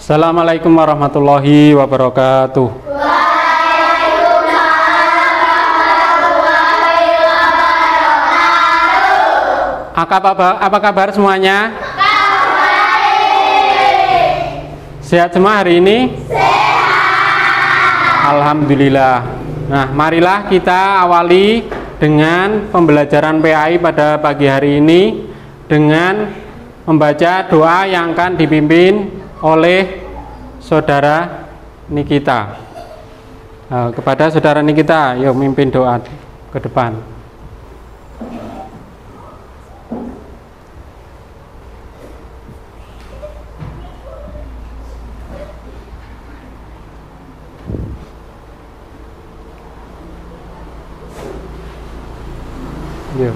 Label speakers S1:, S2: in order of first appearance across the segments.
S1: Assalamualaikum warahmatullahi wabarakatuh. Apa kabar semuanya? Sehat semua hari ini? Sehat. Alhamdulillah. Nah, marilah kita awali dengan pembelajaran PAI pada pagi hari ini dengan membaca doa yang akan dipimpin oleh saudara Nikita. Kepada saudara Nikita, yuk mimpin doa ke depan. Yuk.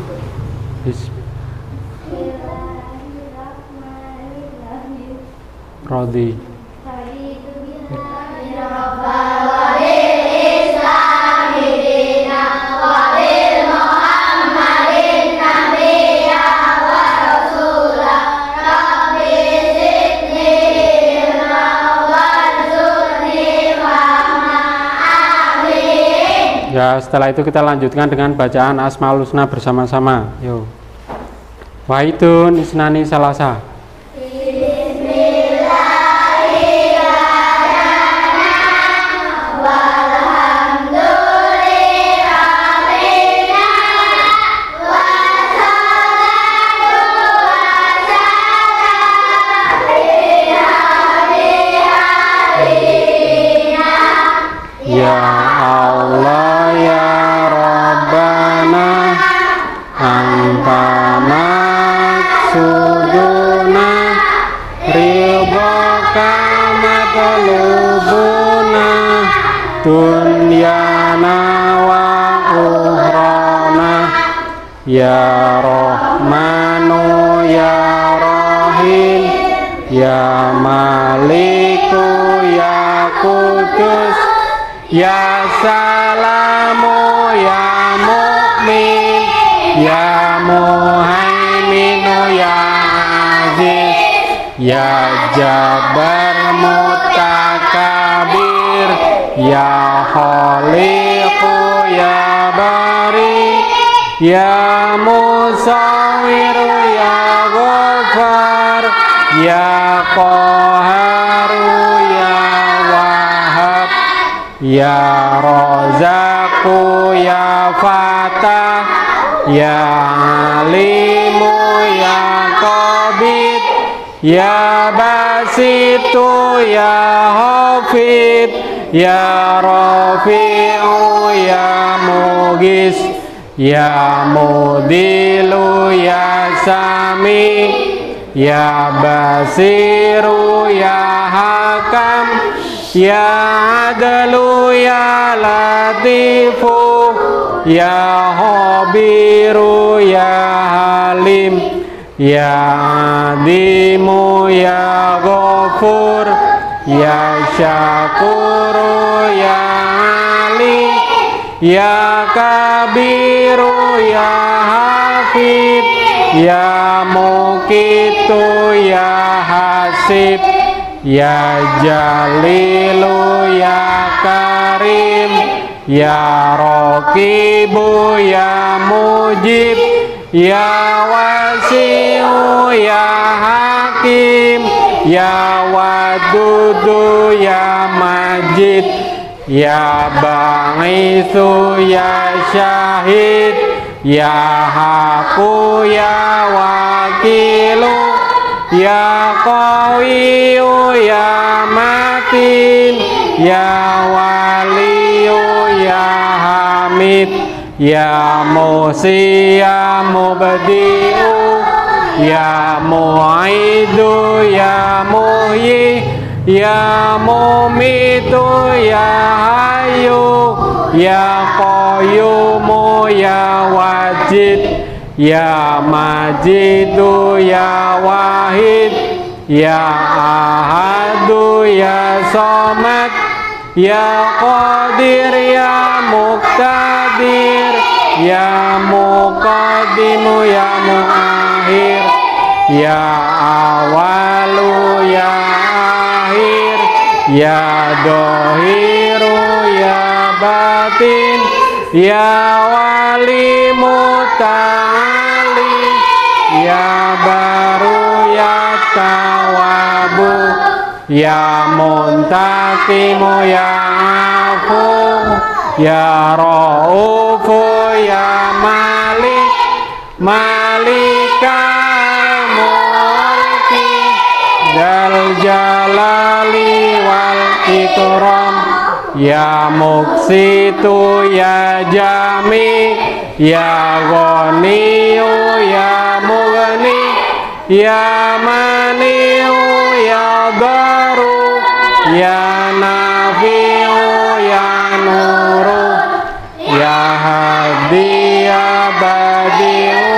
S1: Rodi. Ya, setelah itu kita lanjutkan dengan bacaan Asmaul Husna bersama-sama. Yuk. Wahidun isnani salasa. Ya Allah ya Rabbana anta maksuduna ridhaka matlubuna dunyana wa ukhrana ya Rahmanu ya Rahim ya Maliku ya Kudus ya Salamu ya Mu'min ya Muhaiminu ya Aziz ya Jabbar Mutakabir ya Khaliqu ya Bari ya Musawiru ya Ghafar ya Qaharu ya Wahhab ya Razaku ya Fatah ya Alimu ya Qabid ya Basitu ya Hafid ya Rafi'u ya Mugis ya Mudilu ya Sami ya Basiru ya Hakam ya Adalu ya Latifu ya Khabiru ya Halim ya Adimu ya Ghafur ya Syakuru ya Ali ya Kabiru ya Hafid ya Mukitu ya Hasib ya Jalilu ya Karim ya Raqibu ya Mujib ya Wasi'u ya Hakim ya Wadudu ya Majid ya Ba'ithu ya Syahid ya Haku ya Wakilu ya Qawiyu ya Matin ya Waliyu ya Hamid ya Musi ya Mubdi'u ya Mu'idu ya Muhyi ya Mumitu ya Hayyu ya Qayyumu ya Wajid ya Majidu ya Wahid ya Ahadu ya Somad ya Qadir ya Muqtadir ya Muqaddimu ya Muakhir ya Awalu ya Akhir ya dohiru ya batin, ya wali muta'ali, ya baru ya tawabu, ya muntakimu ya afu, ya raufu ya malik, malikal mulki, dal jalali wal ikram, ya muksitu ya jami, ya ghaniyu ya mughni, ya maniu ya baru, ya nafiu ya nuru, ya hadi ya badiu,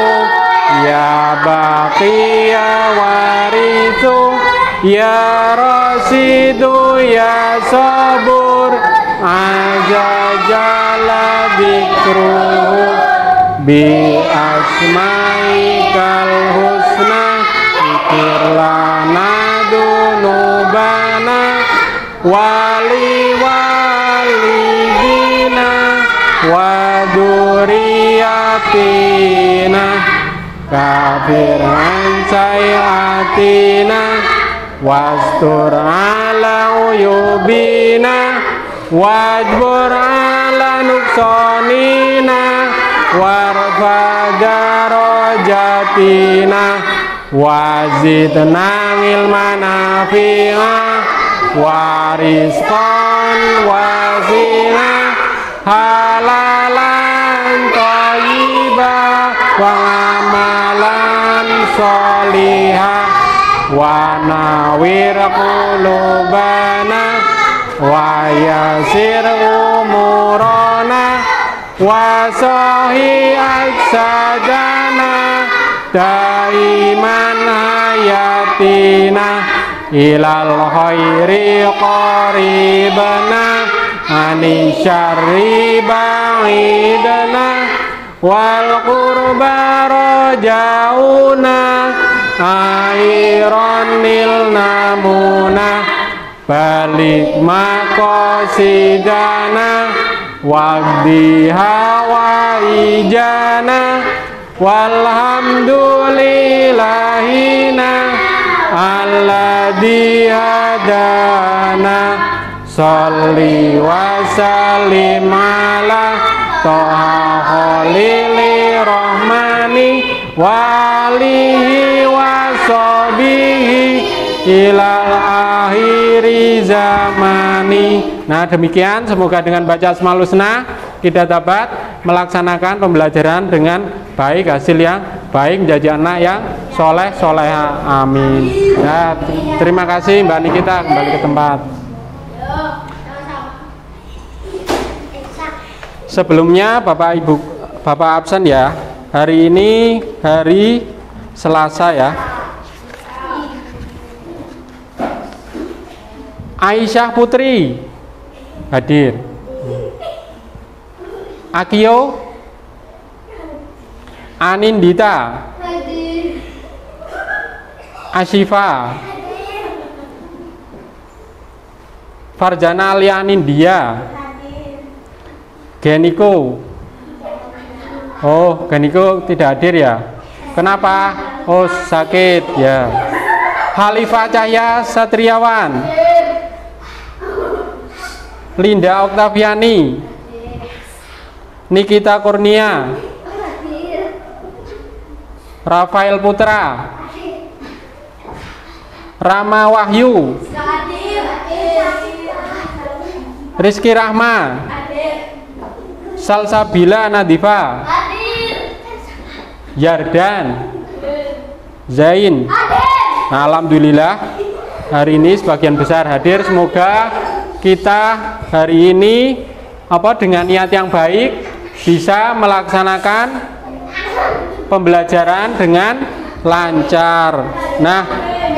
S1: ya baqi ya warithu, ya rasidu ya sabur, ajajala dzikruhu, bi asmaikal husna, ikir lana dunubana, wali walidina, wa duriyatina, kafiran sayatina, wastur ala uyubina, wajbur ala nuksonina, warfa darajatina, wazidna ilman nafi'a, warizqan wazina, halalan thayyibah, wa amalan sholihah, wa nawir qulubana, wa yasir umurana, wa sahi aksadana, daiman hayatina, ilal khairi qaribana, ani syarri ba'idana, wal qurba rajauna, aironil namuna, balik maqasidana, waqdi hawaijana, walhamdulillahina, alladzi hadana, sholli wa sallim ala toha khalili rahmani, walihi wa sobihi ilal akhiri zamani. Nah demikian, semoga dengan baca Asmaul Husna kita dapat melaksanakan pembelajaran dengan baik, hasil yang baik, menjadi anak yang soleh soleha, amin. Nah, terima kasih Mbak Nikita, kembali ke tempat. Sebelumnya Bapak Ibu, Bapak absen ya. Hari ini hari Selasa ya. Aisyah Putri hadir. Akio, Anindita, Asyifa, Farjana Alianindia, Geniko. Oh, Geniko tidak hadir ya. Kenapa? Oh, sakit ya. Khalifah Cahya Satriawan, Linda Oktaviani, Nikita Kurnia, Rafael Putra, Rama Wahyu, Rizky Rahma, Salsabila Nadifa, Yardan, Zain. Nah, alhamdulillah hari ini sebagian besar hadir. Semoga kita hari ini dengan niat yang baik bisa melaksanakan pembelajaran dengan lancar. Nah,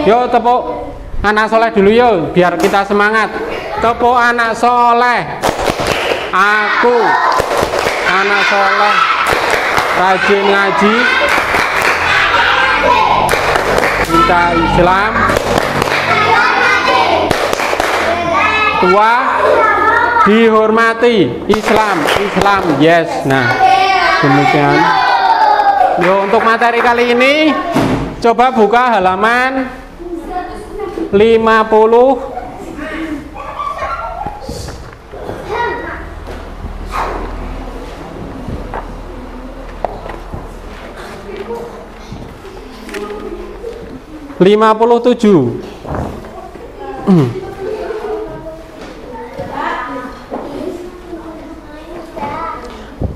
S1: yuk tepuk anak soleh dulu yuk, biar kita semangat. Tepuk anak soleh. Aku anak soleh, rajin ngaji, cinta Islam, tua dihormati. Islam, yes. Nah, demikian. Yo, untuk materi kali ini coba buka halaman 50.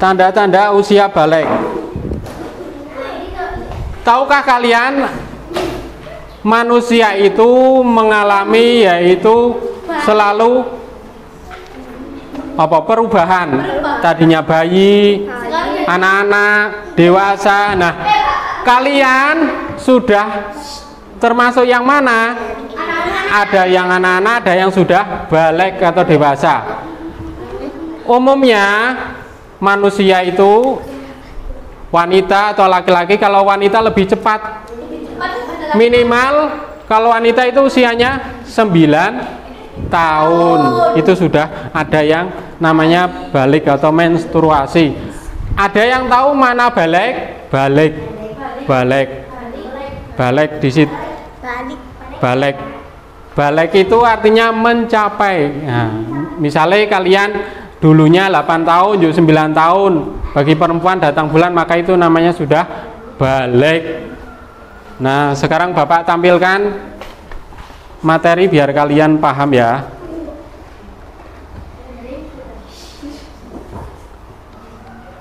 S1: Tanda-tanda usia balik. Tahukah kalian manusia itu mengalami yaitu selalu perubahan. Tadinya bayi, anak-anak, dewasa. Nah, kalian sudah termasuk yang mana? Ada yang anak-anak, ada yang sudah balik atau dewasa. Umumnya manusia itu wanita atau laki-laki, kalau wanita lebih cepat. Minimal kalau wanita itu usianya 9 tahun. Itu sudah ada yang namanya balik atau menstruasi. Ada yang tahu mana balik? Balik di situ. Balik itu artinya mencapai. Nah, misalnya kalian dulunya 8 tahun, 9 tahun. Bagi perempuan datang bulan maka itu namanya sudah balik. Nah, sekarang Bapak tampilkan materi biar kalian paham ya.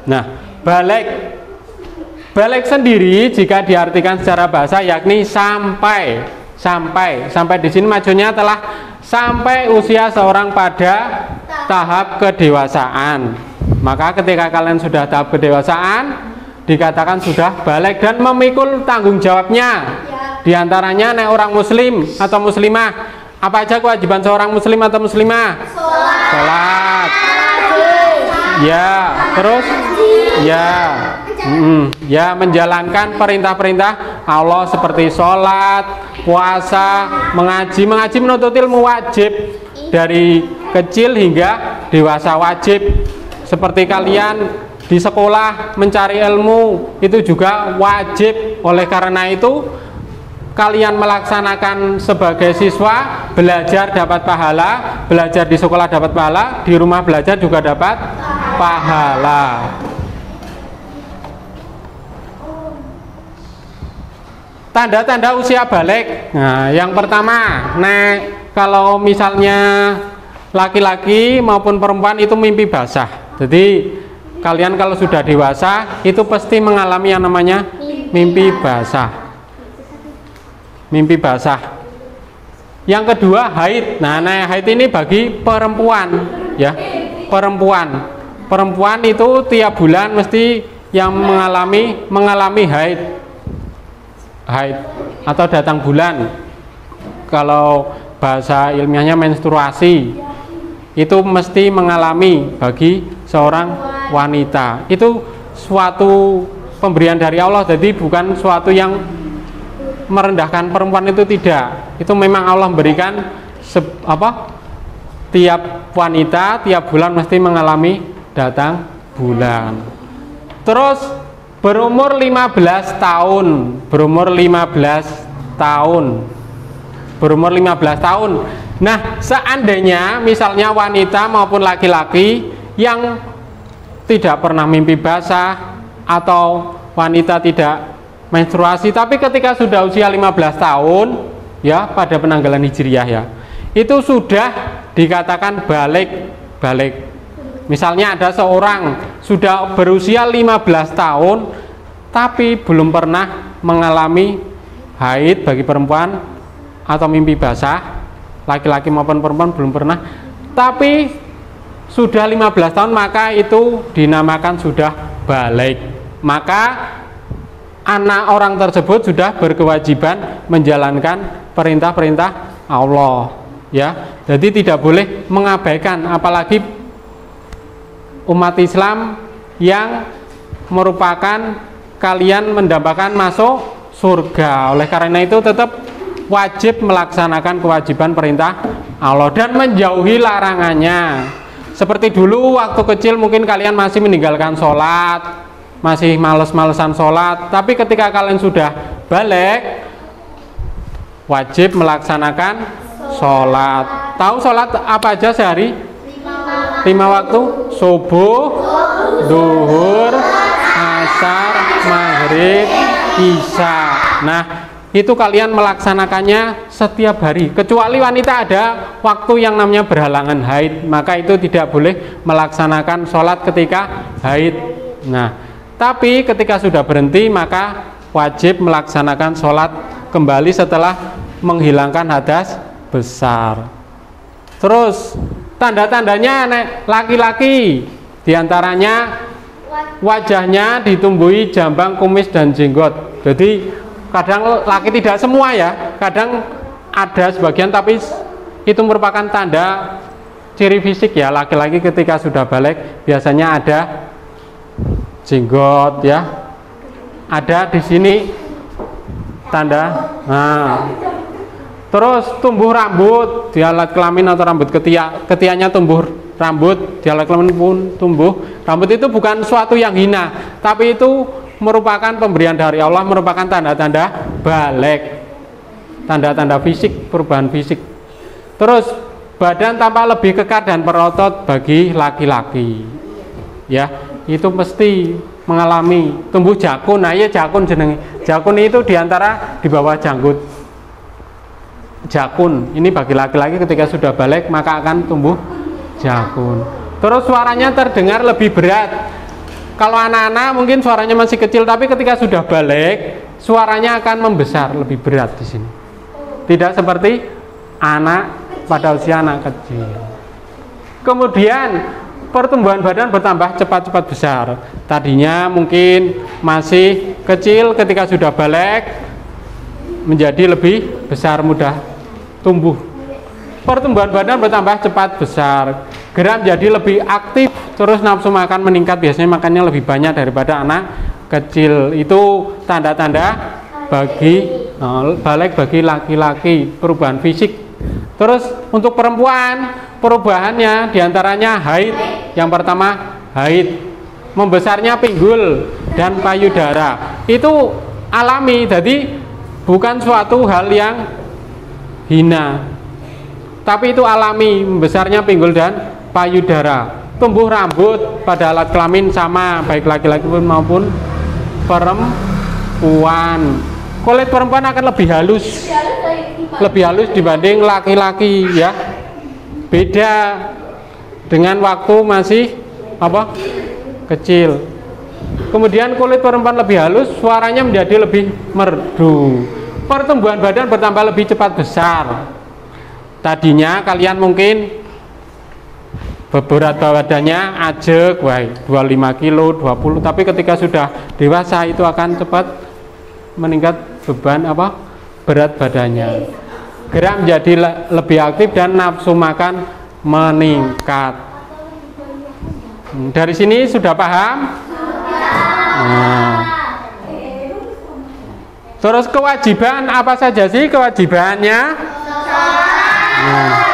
S1: Nah, balik sendiri jika diartikan secara bahasa yakni sampai di sini maksudnya telah sampai usia seorang pada tahap kedewasaan. Maka ketika kalian sudah tahap kedewasaan dikatakan sudah balik dan memikul tanggung jawabnya. Di antaranya nek orang muslim atau muslimah, apa aja kewajiban seorang muslim atau muslimah? Salat. Ya, terus ya menjalankan perintah-perintah Allah seperti sholat, puasa, mengaji menuntut ilmu wajib dari kecil hingga dewasa wajib. Seperti kalian di sekolah mencari ilmu itu juga wajib. Oleh karena itu kalian melaksanakan sebagai siswa, belajar dapat pahala, belajar di sekolah dapat pahala, di rumah belajar juga dapat pahala. Tanda-tanda usia balik. Nah, yang pertama, kalau misalnya laki-laki maupun perempuan itu mimpi basah. Jadi kalian kalau sudah dewasa itu pasti mengalami yang namanya mimpi basah. Mimpi basah. Yang kedua, haid. Nah, haid ini bagi perempuan, ya. Perempuan itu tiap bulan mesti yang mengalami haid atau datang bulan. Kalau bahasa ilmiahnya menstruasi, itu mesti mengalami bagi seorang wanita. Itu suatu pemberian dari Allah, jadi bukan suatu yang merendahkan perempuan, itu tidak. Itu memang Allah berikan tiap wanita tiap bulan mesti mengalami datang bulan. Terus berumur 15 tahun. Nah, seandainya misalnya wanita maupun laki-laki yang tidak pernah mimpi basah atau wanita tidak menstruasi, tapi ketika sudah usia 15 tahun ya, pada penanggalan hijriah ya, itu sudah dikatakan balik. Misalnya ada seorang sudah berusia 15 tahun tapi belum pernah mengalami haid bagi perempuan atau mimpi basah, laki-laki maupun perempuan belum pernah, tapi sudah 15 tahun, maka itu dinamakan sudah balik. Maka anak orang tersebut sudah berkewajiban menjalankan perintah-perintah Allah, ya. Jadi tidak boleh mengabaikan, apalagi umat Islam yang merupakan kalian mendambakan masuk surga. Oleh karena itu tetap wajib melaksanakan kewajiban perintah Allah dan menjauhi larangannya. Seperti dulu waktu kecil mungkin kalian masih meninggalkan sholat, masih males-malesan sholat, tapi ketika kalian sudah balik, wajib melaksanakan sholat. Tahu sholat apa aja sehari? 5 waktu: subuh, duhur, asar, maghrib, isya. Nah, itu kalian melaksanakannya setiap hari. Kecuali wanita ada waktu yang namanya berhalangan haid, maka itu tidak boleh melaksanakan sholat ketika haid. Nah, tapi ketika sudah berhenti maka wajib melaksanakan sholat kembali setelah menghilangkan hadas besar. Terus tanda-tandanya laki-laki, diantaranya wajahnya ditumbuhi jambang, kumis, dan jenggot. Jadi kadang laki tidak semua ya, kadang ada sebagian, tapi itu merupakan tanda ciri fisik ya. Laki-laki ketika sudah balik biasanya ada jenggot ya, ada di sini tanda. Nah, terus tumbuh rambut di alat kelamin atau rambut ketiaknya tumbuh rambut di alat kelamin pun tumbuh rambut. Itu bukan suatu yang hina, tapi itu merupakan pemberian dari Allah, merupakan tanda-tanda balik, tanda-tanda fisik, perubahan fisik. Terus badan tampak lebih kekar dan berotot bagi laki-laki ya, itu mesti mengalami tumbuh jakun. Nah ya, jakun jenenge. Jakun itu diantara di bawah janggut. Jakun ini bagi laki-laki ketika sudah balik maka akan tumbuh jakun. Terus suaranya terdengar lebih berat. Kalau anak-anak mungkin suaranya masih kecil, tapi ketika sudah balik suaranya akan membesar, lebih berat di sini. Tidak seperti anak pada usia anak kecil. Kemudian pertumbuhan badan bertambah cepat-cepat besar. Tadinya mungkin masih kecil, ketika sudah balik menjadi lebih besar, mudah tumbuh. Pertumbuhan badan bertambah cepat besar, gerak menjadi lebih aktif, terus nafsu makan meningkat, biasanya makannya lebih banyak daripada anak kecil. Itu tanda-tanda balik bagi laki-laki, perubahan fisik. Terus untuk perempuan, perubahannya diantaranya haid. Yang pertama haid, membesarnya pinggul dan payudara. Itu alami, jadi bukan suatu hal yang hina, tapi itu alami, membesarnya pinggul dan payudara. Tumbuh rambut pada alat kelamin sama, baik laki-laki maupun perempuan. Kulit perempuan akan lebih halus dibanding laki-laki ya, beda dengan waktu masih kecil. Kemudian kulit perempuan lebih halus, suaranya menjadi lebih merdu. Pertumbuhan badan bertambah lebih cepat besar. Tadinya kalian mungkin berat badannya ajek, 25 kilo, 20, tapi ketika sudah dewasa itu akan cepat meningkat beban berat badannya. Gerak menjadi lebih aktif dan nafsu makan meningkat. Dari sini sudah paham? Nah. Terus kewajiban apa saja sih kewajibannya? Nah.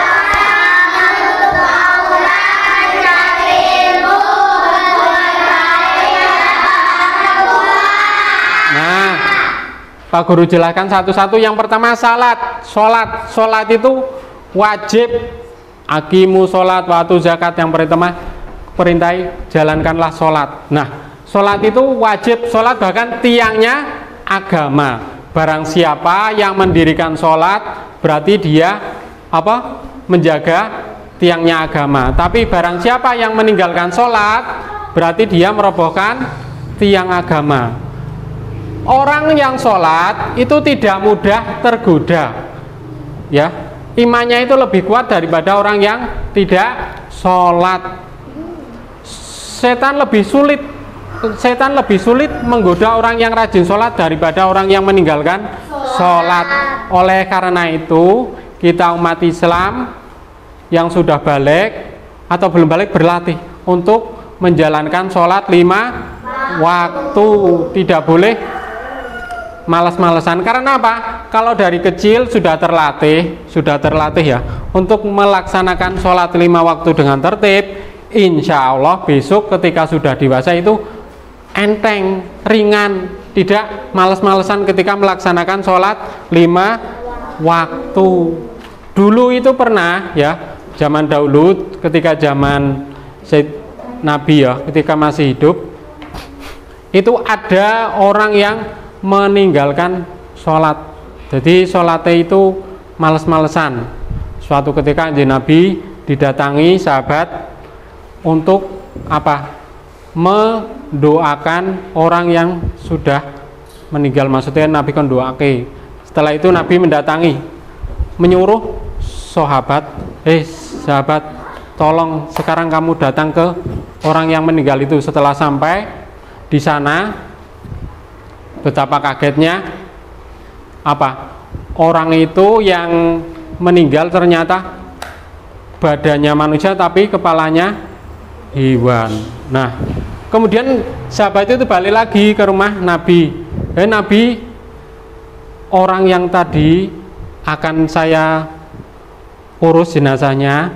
S1: Pak Guru jelaskan satu-satu. Yang pertama sholat itu wajib. Aqimu sholat wa atu zakat. Yang pertama perintai jalankanlah sholat. Nah, sholat itu wajib. Sholat bahkan tiangnya agama. Barang siapa yang mendirikan sholat berarti dia menjaga tiangnya agama. Tapi barang siapa yang meninggalkan sholat berarti dia merobohkan tiang agama. Orang yang sholat itu tidak mudah tergoda ya, imannya itu lebih kuat daripada orang yang tidak sholat. Setan lebih sulit menggoda orang yang rajin sholat daripada orang yang meninggalkan sholat. Oleh karena itu kita umat Islam yang sudah balik atau belum balik berlatih untuk menjalankan sholat 5 waktu. Tidak boleh malas-malesan. Karena apa? Kalau dari kecil sudah terlatih ya untuk melaksanakan sholat 5 waktu dengan tertib, insya Allah besok ketika sudah dewasa itu enteng, ringan, tidak malas-malesan ketika melaksanakan sholat 5 waktu. Dulu itu pernah ya, zaman dahulu ketika zaman Nabi ya, ketika masih hidup, itu ada orang yang meninggalkan sholat. Jadi sholatnya itu males-malesan. Suatu ketika Nabi didatangi sahabat untuk apa? Mendoakan orang yang sudah meninggal. Maksudnya Nabi kan doake. Setelah itu Nabi mendatangi, menyuruh sahabat, sahabat, tolong sekarang kamu datang ke orang yang meninggal itu. Setelah sampai di sana, betapa kagetnya apa? Orang itu yang meninggal ternyata badannya manusia tapi kepalanya hewan. Nah, kemudian sahabat itu balik lagi ke rumah Nabi. Nabi, orang yang tadi akan saya urus jenazahnya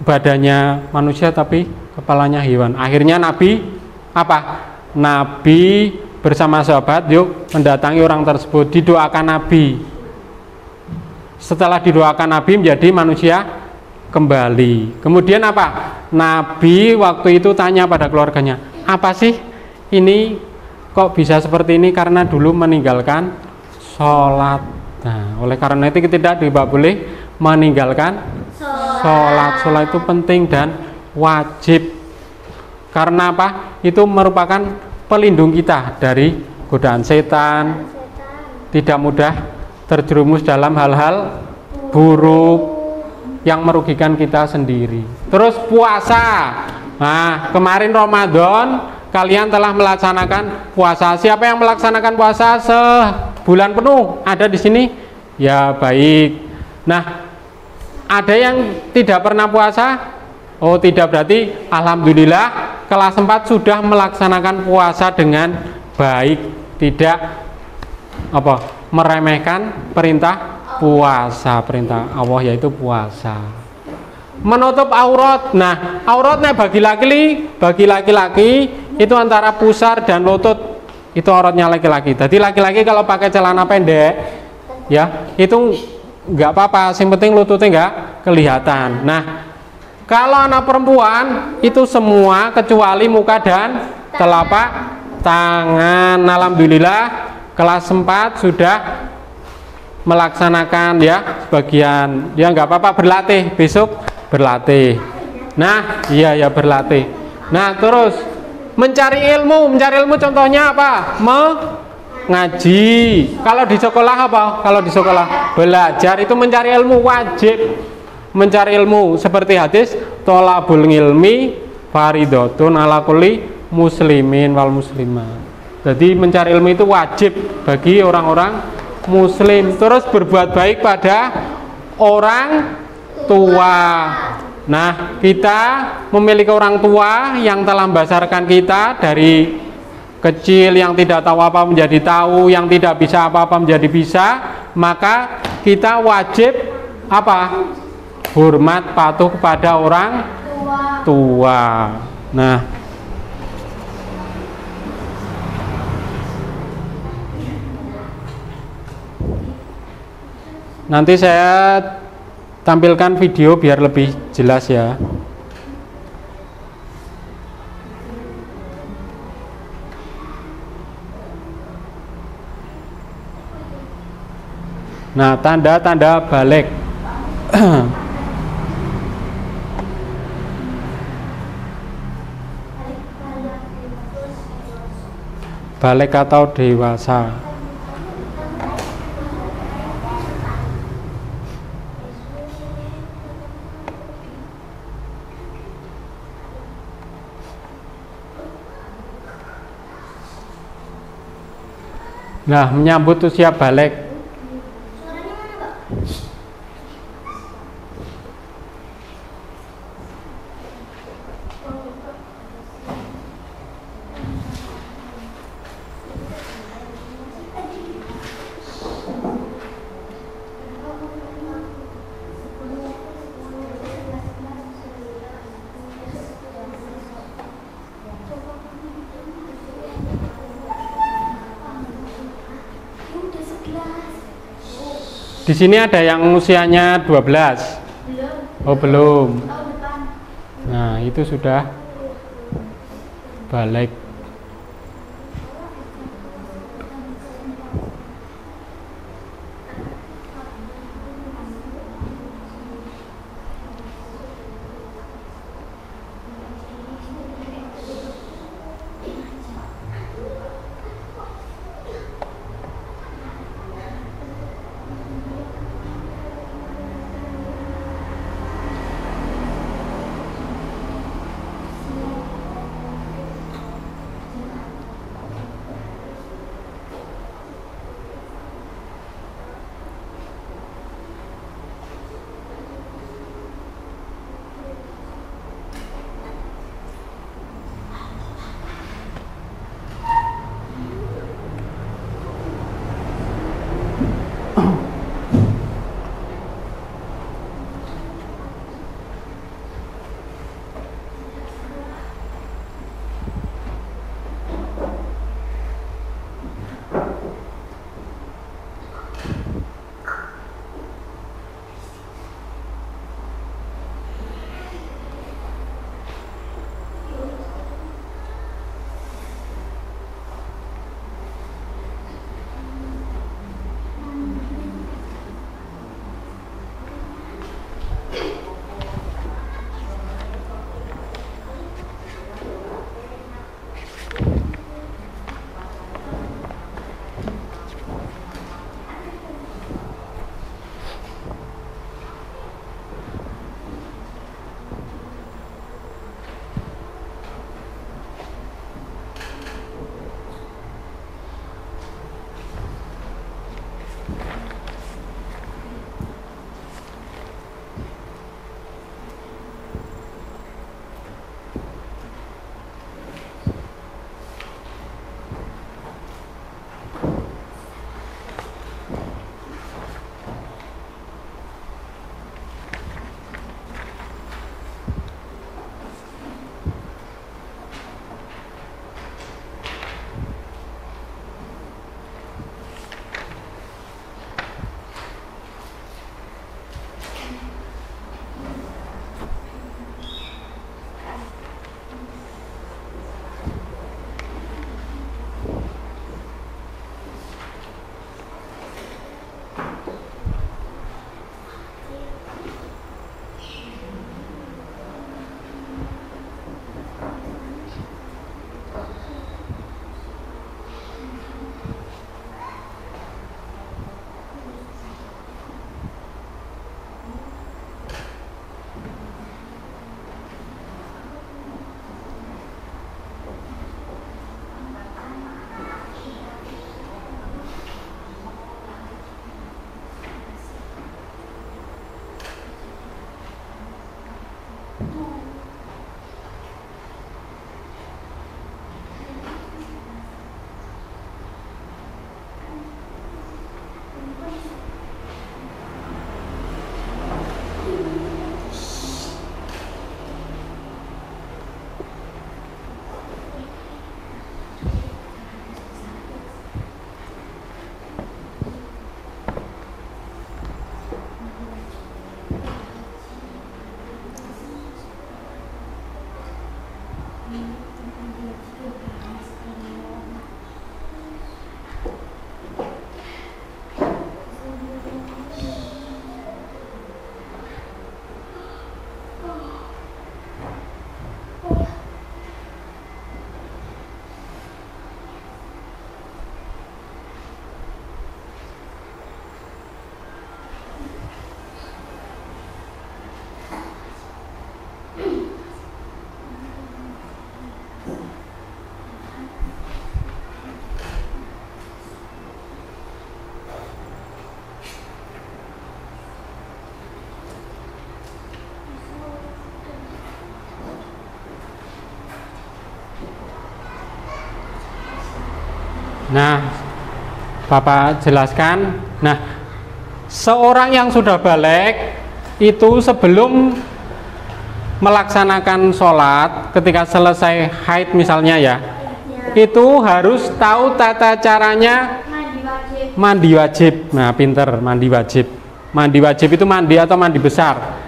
S1: badannya manusia tapi kepalanya hewan. Akhirnya Nabi apa? Nabi bersama sahabat yuk mendatangi orang tersebut, didoakan Nabi. Setelah didoakan Nabi menjadi manusia kembali. Kemudian apa? Nabi waktu itu tanya pada keluarganya, apa sih ini kok bisa seperti ini? Karena dulu meninggalkan sholat. Nah, oleh karena itu tidak boleh meninggalkan sholat. Sholat itu penting dan wajib. Karena apa? Itu merupakan pelindung kita dari godaan setan, tidak mudah terjerumus dalam hal-hal buruk yang merugikan kita sendiri. Terus puasa. Nah, kemarin Ramadan kalian telah melaksanakan puasa. Siapa yang melaksanakan puasa sebulan penuh? Ada di sini? Ya, baik. Nah, ada yang tidak pernah puasa? Oh, tidak, berarti alhamdulillah kelas 4 sudah melaksanakan puasa dengan baik, tidak apa? Meremehkan perintah puasa, perintah Allah yaitu puasa. Menutup aurat. Nah, auratnya bagi laki-laki itu antara pusar dan lutut. Itu auratnya laki-laki. Jadi laki-laki kalau pakai celana pendek ya, itu enggak apa-apa, yang penting lututnya enggak kelihatan. Nah, kalau anak perempuan itu semua kecuali muka dan telapak tangan. Alhamdulillah kelas 4 sudah melaksanakan ya sebagian. Ya enggak apa-apa, berlatih, besok berlatih. Nah, iya berlatih. Nah, terus mencari ilmu contohnya apa? Ngaji. Kalau di sekolah apa? Kalau di sekolah belajar itu mencari ilmu, wajib mencari ilmu, seperti hadis tolabul ilmi faridotun ala kulli muslimin wal muslimat. Jadi mencari ilmu itu wajib bagi orang-orang muslim. Terus berbuat baik pada orang tua. Nah, kita memiliki orang tua yang telah membesarkan kita dari kecil, yang tidak tahu apa menjadi tahu, yang tidak bisa apa-apa menjadi bisa, maka kita wajib apa? Hormat, patuh kepada orang tua. Nah, nanti saya tampilkan video biar lebih jelas ya. Nah, tanda-tanda balik. Balik atau dewasa. Nah, menyambut usia balik. Di sini ada yang usianya 12. Oh, belum. Nah, itu sudah balik. Nah, Bapak jelaskan. Nah, seorang yang sudah balik itu sebelum melaksanakan sholat, ketika selesai haid misalnya ya, itu harus tahu tata caranya mandi wajib. Nah, pinter, mandi wajib. Mandi wajib itu mandi atau mandi besar.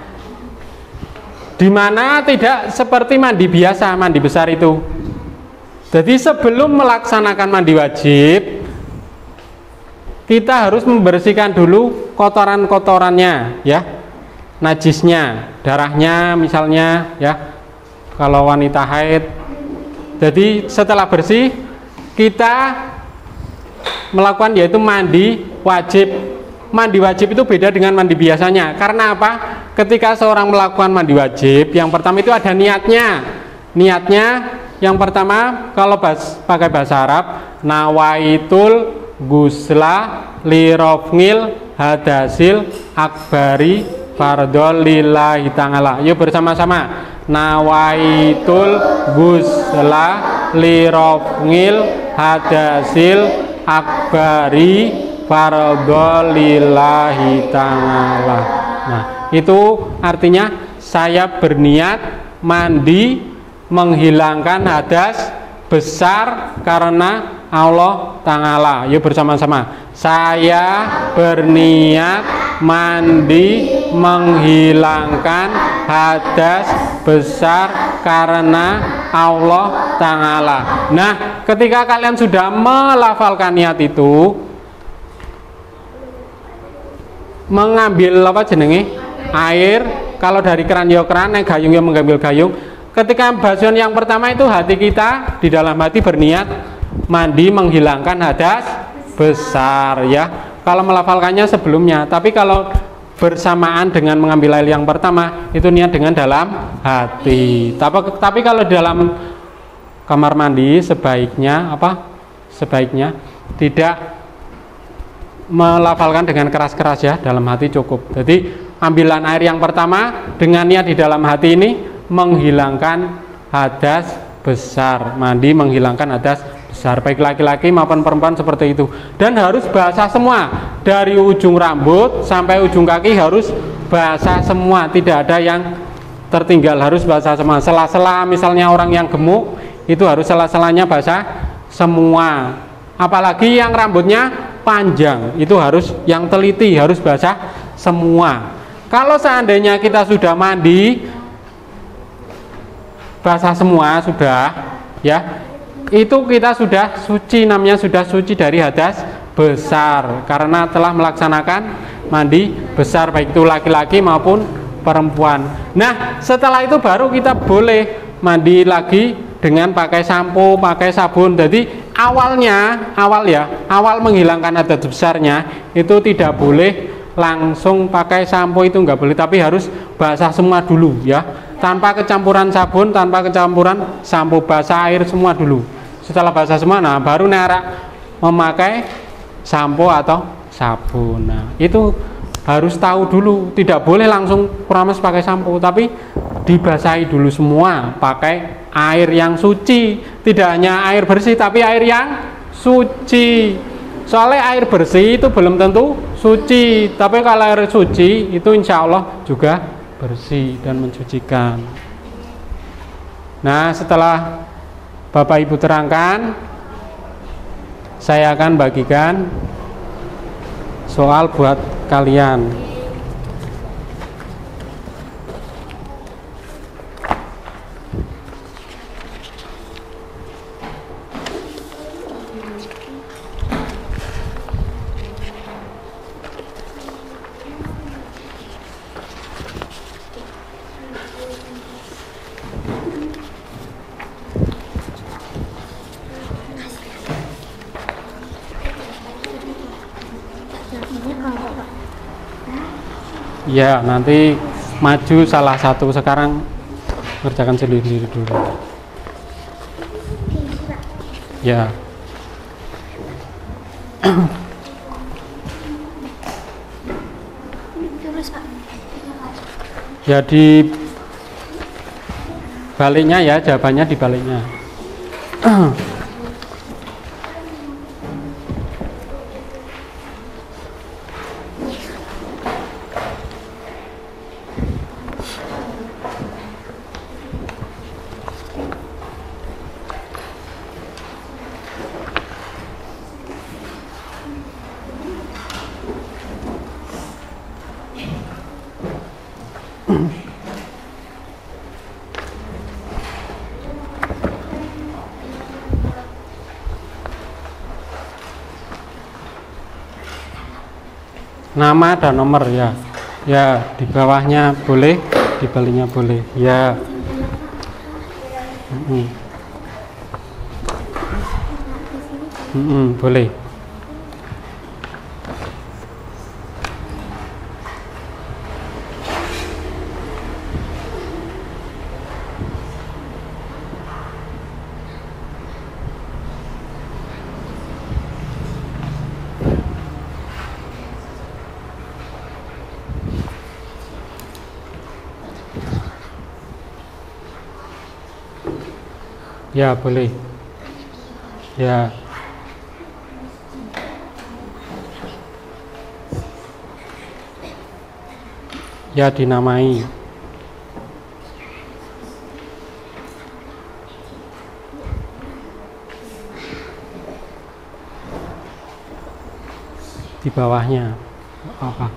S1: Dimana tidak seperti mandi biasa, mandi besar itu. Jadi sebelum melaksanakan mandi wajib, kita harus membersihkan dulu kotoran-kotorannya, ya, najisnya, darahnya misalnya, ya, kalau wanita haid. Jadi setelah bersih, kita melakukan yaitu mandi wajib. Mandi wajib itu beda dengan mandi biasanya. Karena apa? Ketika seorang melakukan mandi wajib, yang pertama itu ada niatnya. Niatnya yang pertama, kalau pakai bahasa Arab, nawaitul gusla lirofngil hadasil akbari fardol lillahi ta'ala. Yuk bersama-sama. Nawaitul gusla lirofngil hadasil akbari fardol lillahi ta'ala. Nah, itu artinya saya berniat mandi menghilangkan hadas besar karena Allah Ta'ala. Yuk bersama-sama. Saya berniat mandi menghilangkan hadas besar karena Allah Ta'ala. Nah, ketika kalian sudah melafalkan niat itu, mengambil apa jenenge? Air, kalau dari keran ya keran, yang gayung ya mengambil gayung. Ketika basuhan yang pertama itu hati kita di dalam hati berniat mandi menghilangkan hadas besar, ya. Kalau melafalkannya sebelumnya, tapi kalau bersamaan dengan mengambil air yang pertama itu niat dengan dalam hati. Tapi kalau dalam kamar mandi sebaiknya apa? Sebaiknya tidak melafalkan dengan keras-keras, ya, dalam hati cukup. Jadi ambilan air yang pertama dengan niat di dalam hati ini menghilangkan hadas besar, mandi menghilangkan hadas besar, baik laki-laki maupun perempuan seperti itu. Dan harus basah semua, dari ujung rambut sampai ujung kaki harus basah semua, tidak ada yang tertinggal, harus basah semua. Sela-sela misalnya orang yang gemuk itu harus sela-selanya basah semua. Apalagi yang rambutnya panjang itu harus yang teliti, harus basah semua. Kalau seandainya kita sudah mandi basah semua sudah, ya, itu kita sudah suci, namanya sudah suci dari hadas besar karena telah melaksanakan mandi besar, baik itu laki-laki maupun perempuan. Nah, setelah itu baru kita boleh mandi lagi dengan pakai sampo, pakai sabun. Jadi awal menghilangkan hadas besarnya itu tidak boleh langsung pakai sampo, itu nggak boleh, tapi harus basah semua dulu, ya, tanpa kecampuran sabun, tanpa kecampuran sampo, basah air semua dulu. Setelah basah semua, nah baru narak memakai sampo atau sabun. Nah, itu harus tahu dulu, tidak boleh langsung kuramas pakai sampo, tapi dibasahi dulu semua pakai air yang suci. Tidak hanya air bersih, tapi air yang suci. Soalnya air bersih itu belum tentu suci, tapi kalau air suci itu insya Allah juga bersih dan mensucikan. Nah, setelah Bapak Ibu terangkan, saya akan bagikan soal buat kalian. Ya, nanti maju salah satu, sekarang kerjakan sendiri dulu. Ya. Ya, di baliknya, ya, jawabannya di baliknya.
S2: Nama dan nomor ya. Ya, di bawahnya boleh, di balinya boleh. Ya. Boleh. Ya, boleh. Ya. Ya, dinamai. Di bawahnya apa?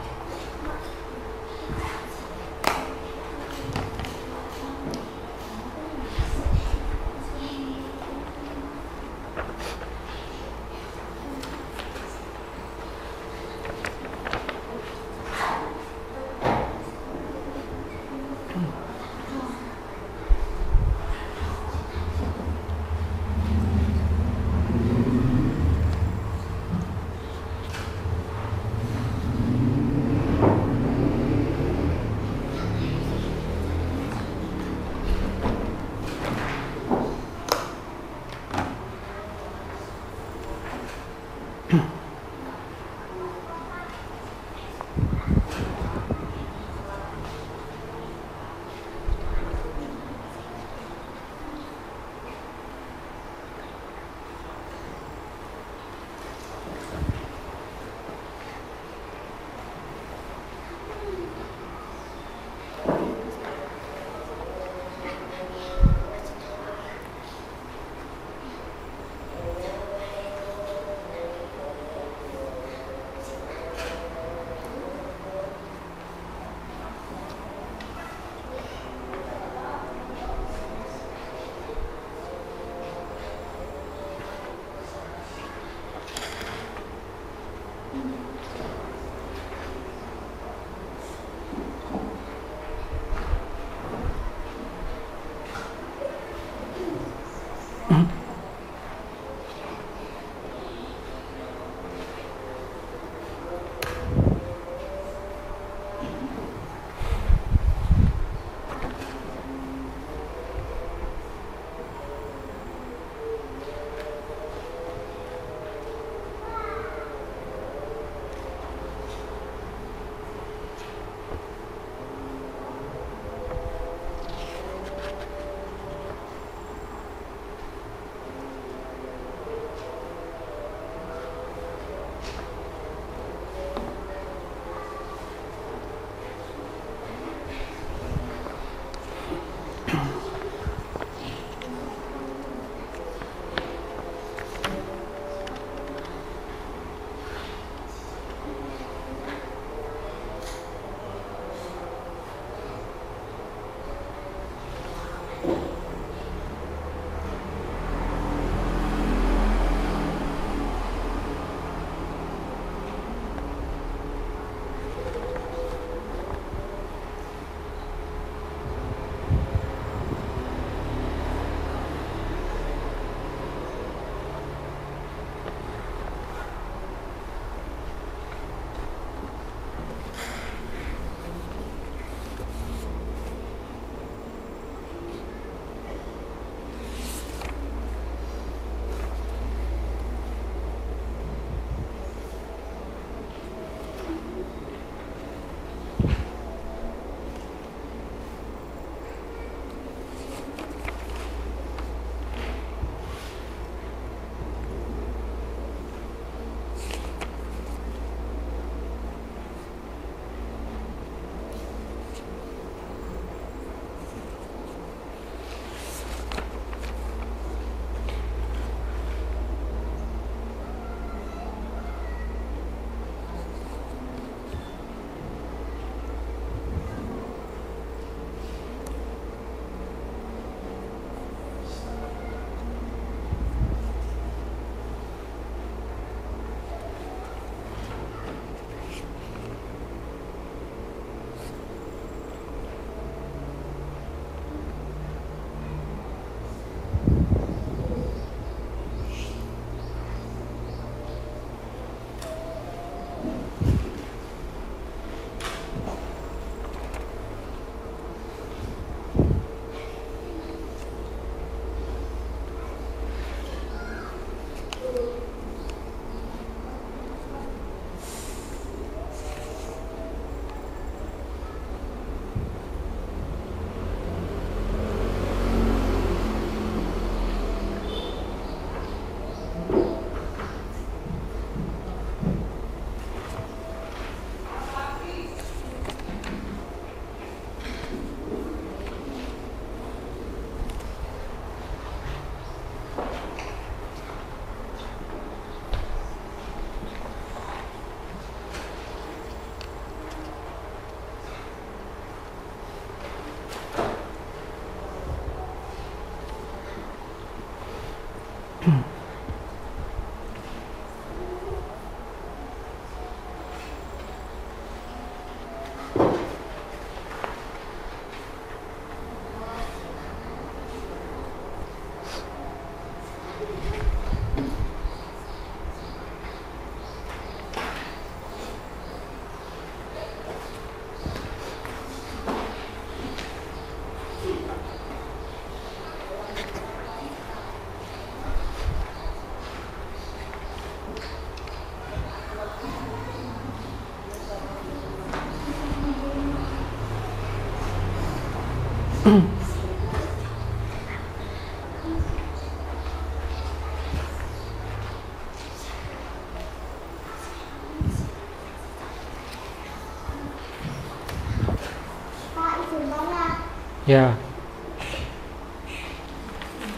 S1: Ya.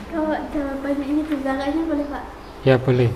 S3: Kalau jawabannya ini juga kayaknya boleh Pak.
S1: Ya boleh.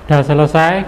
S1: Udah selesai?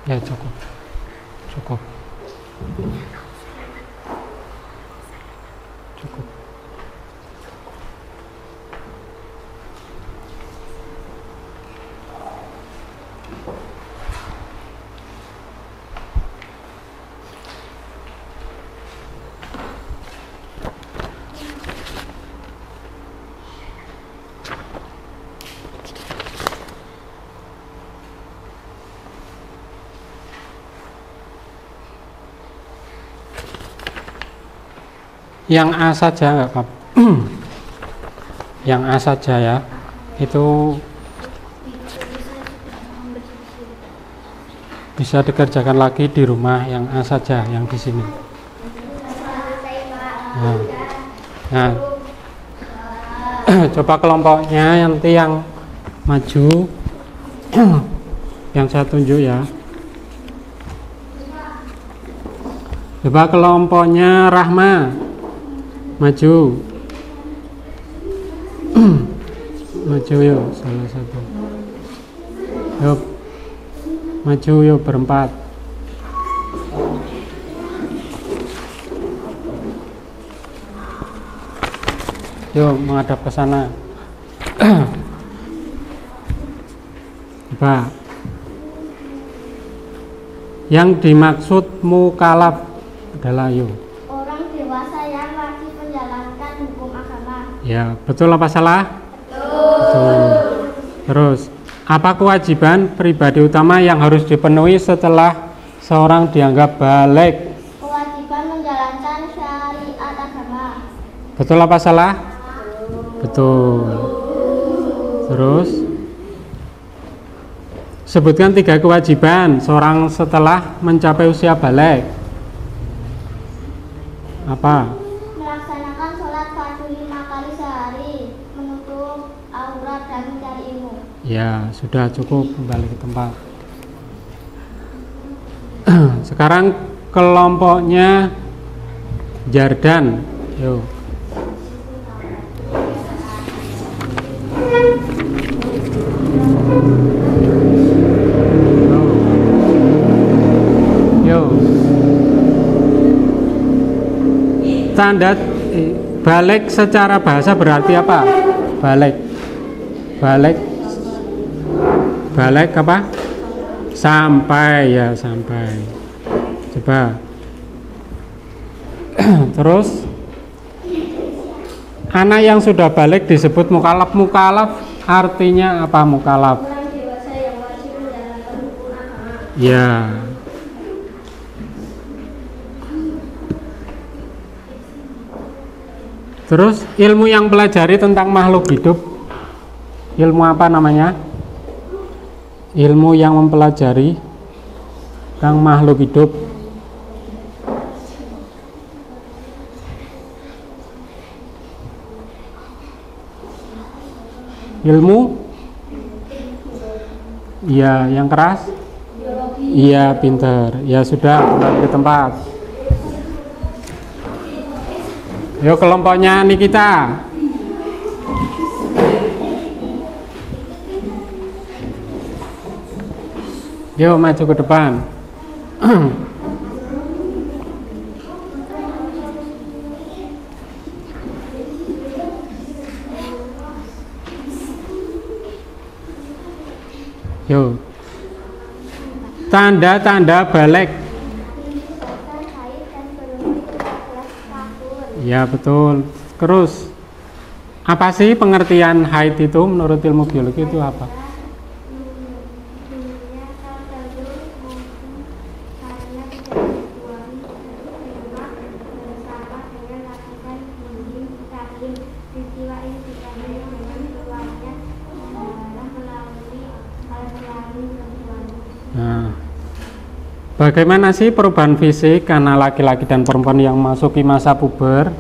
S1: Ya cukup. Cukup. Cukup. Yang A saja nggak apa, yang A saja ya, itu bisa dikerjakan lagi di rumah. Yang A saja, yang di sini. Nah, coba kelompoknya nanti yang maju, yang saya tunjuk ya. Coba kelompoknya Rahma. Maju. Maju yuk salah satu. Yuk. Maju yuk berempat. Yuk menghadap ke sana. Coba. Yang dimaksud mukalaf adalah yuk.
S3: Orang dewasa yang wajib menjalankan hukum agama.
S1: Ya, betul apa salah? Betul. Terus, apa kewajiban pribadi utama yang harus dipenuhi setelah seorang dianggap baligh?
S3: Kewajiban menjalankan syariat agama.
S1: Betul apa salah? Betul. Terus, sebutkan 3 kewajiban seorang setelah mencapai usia baligh. Apa?
S3: Melaksanakan sholat fardu 5 kali sehari, menutup aurat dan mencari ilmu.
S1: Ya, sudah cukup, kembali ke tempat. Sekarang kelompoknya Jardan. Yuk. Yuk. Tanda baligh secara bahasa berarti apa? Baligh. Baligh apa? Sampai, ya, sampai. Coba. Terus anak yang sudah baligh disebut mukallaf. Mukallaf artinya apa mukallaf?
S3: Orang dewasa yang wajib menjalankan hukum agama.
S1: Ya. Terus ilmu yang pelajari tentang makhluk hidup, ilmu apa namanya? Ilmu yang mempelajari tentang makhluk hidup. Ilmu? Iya, yang keras? Iya, pinter. Ya sudah, kembali ke tempat. Yuk kelompoknya Nikita. Yuk maju ke depan. Yuk. Tanda-tanda baligh. Ya betul. Terus apa sih pengertian haid itu menurut ilmu biologi itu apa? Nah, bagaimana sih perubahan fisik karena laki-laki dan perempuan yang memasuki masa puber?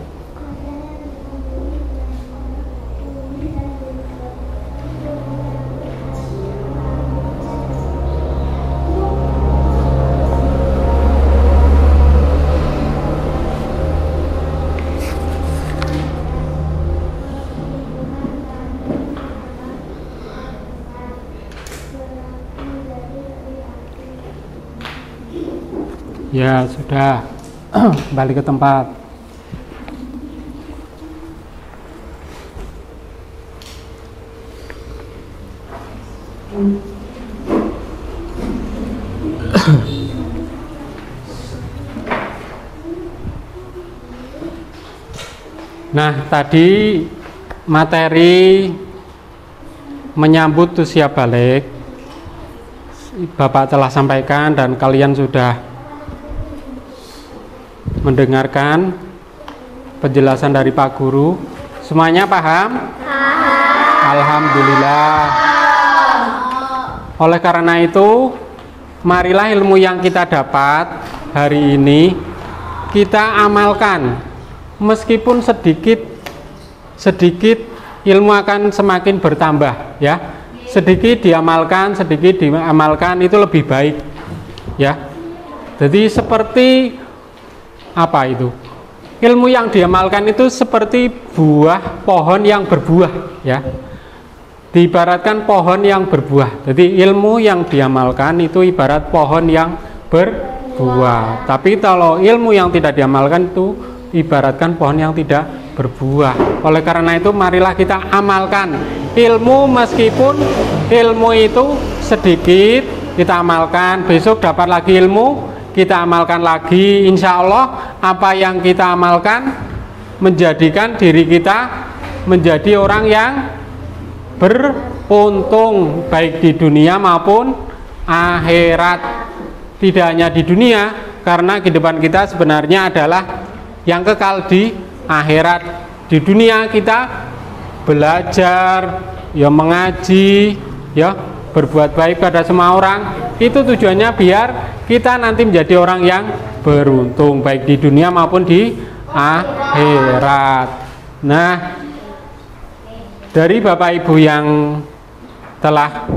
S1: Ya sudah, balik ke tempat. Nah, tadi materi menyambut usia balik Bapak telah sampaikan dan kalian sudah mendengarkan penjelasan dari Pak Guru. Semuanya paham? Alhamdulillah. Oleh karena itu, marilah ilmu yang kita dapat hari ini kita amalkan. Meskipun sedikit ilmu akan semakin bertambah, ya. Sedikit diamalkan itu lebih baik, ya. Jadi seperti apa itu? Ilmu yang diamalkan itu seperti buah pohon yang berbuah, ya. Diibaratkan pohon yang berbuah. Jadi ilmu yang diamalkan itu ibarat pohon yang berbuah. Tapi kalau ilmu yang tidak diamalkan itu ibaratkan pohon yang tidak berbuah. Oleh karena itu marilah kita amalkan ilmu, meskipun ilmu itu sedikit kita amalkan. Besok dapat lagi ilmu, kita amalkan lagi. Insya Allah apa yang kita amalkan menjadikan diri kita menjadi orang yang beruntung baik di dunia maupun akhirat. Tidak hanya di dunia, karena kehidupan kita sebenarnya adalah yang kekal di akhirat. Di dunia kita belajar, ya mengaji, ya berbuat baik pada semua orang. Itu tujuannya biar kita nanti menjadi orang yang beruntung baik di dunia maupun di akhirat. Nah, dari Bapak Ibu yang telah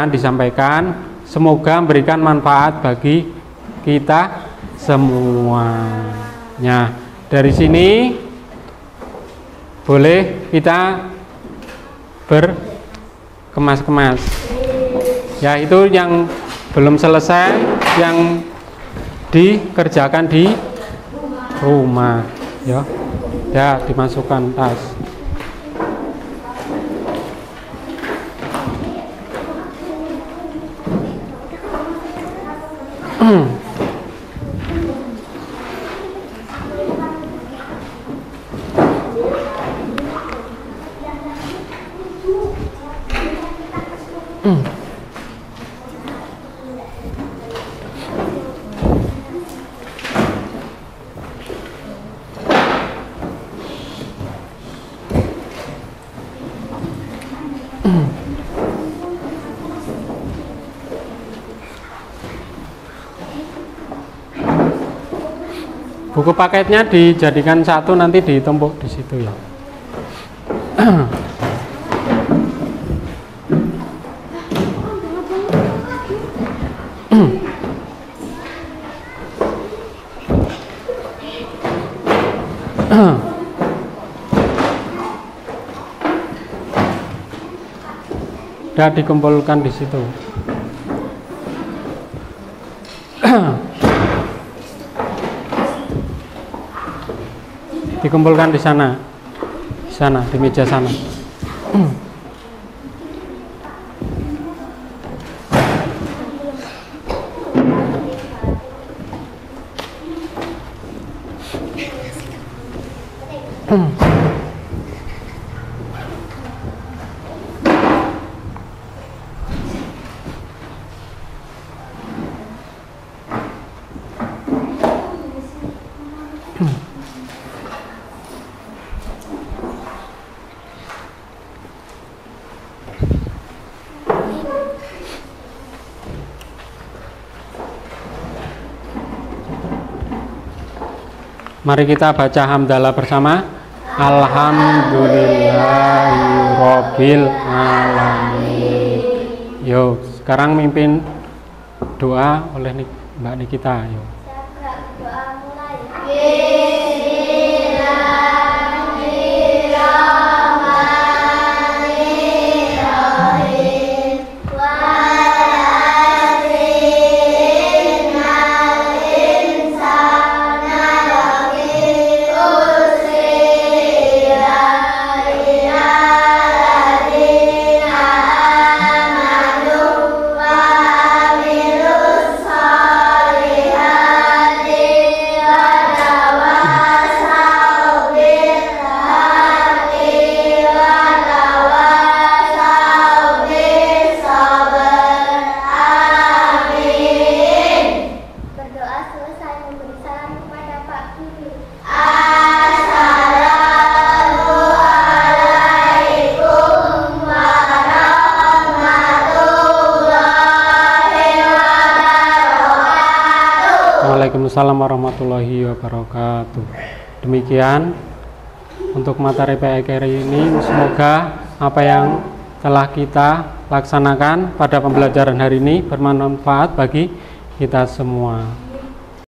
S1: disampaikan, semoga memberikan manfaat bagi kita semuanya. Dari sini boleh kita berkemas-kemas. Ya, itu yang belum selesai, yang dikerjakan di rumah. Ya, dimasukkan tas. Buku paketnya dijadikan satu, nanti ditumpuk di situ ya. Sudah dikumpulkan di situ. Dikumpulkan di sana, di meja sana. Mari kita baca hamdalah bersama. Alhamdulillahirabbil alamin. Yo, sekarang mimpin doa oleh Mbak Nikita. Yo. Waalaikumsalam warahmatullahi wabarakatuh. Demikian untuk materi PAI ini, semoga apa yang telah kita laksanakan pada pembelajaran hari ini bermanfaat bagi kita semua.